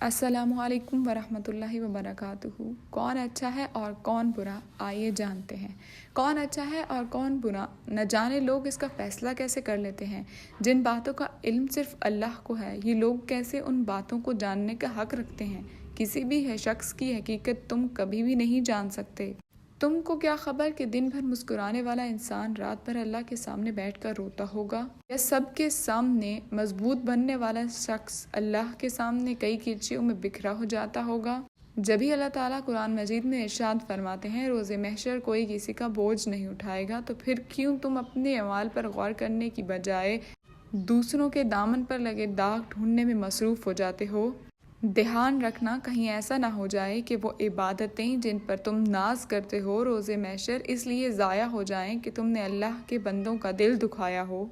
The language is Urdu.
السلام علیکم ورحمۃ اللہ وبرکاتہ۔ کون اچھا ہے اور کون برا، آئیے جانتے ہیں۔ کون اچھا ہے اور کون برا، نہ جانے لوگ اس کا فیصلہ کیسے کر لیتے ہیں۔ جن باتوں کا علم صرف اللہ کو ہے، یہ لوگ کیسے ان باتوں کو جاننے کا حق رکھتے ہیں۔ کسی بھی شخص کی حقیقت تم کبھی بھی نہیں جان سکتے۔ تم کو کیا خبر کہ دن بھر مسکرانے والا انسان رات بھر اللہ کے سامنے بیٹھ کر روتا ہوگا، یا سب کے سامنے مضبوط بننے والا شخص اللہ کے سامنے کئی کرچیوں میں بکھرا ہو جاتا ہوگا۔ جبھی اللہ تعالیٰ قرآن مجید میں ارشاد فرماتے ہیں روز محشر کوئی کسی کا بوجھ نہیں اٹھائے گا، تو پھر کیوں تم اپنے اعمال پر غور کرنے کی بجائے دوسروں کے دامن پر لگے داغ ڈھونڈنے میں مصروف ہو جاتے ہو۔ دھیان رکھنا کہیں ایسا نہ ہو جائے کہ وہ عبادتیں جن پر تم ناز کرتے ہو روز محشر اس لیے ضائع ہو جائیں کہ تم نے اللہ کے بندوں کا دل دکھایا ہو۔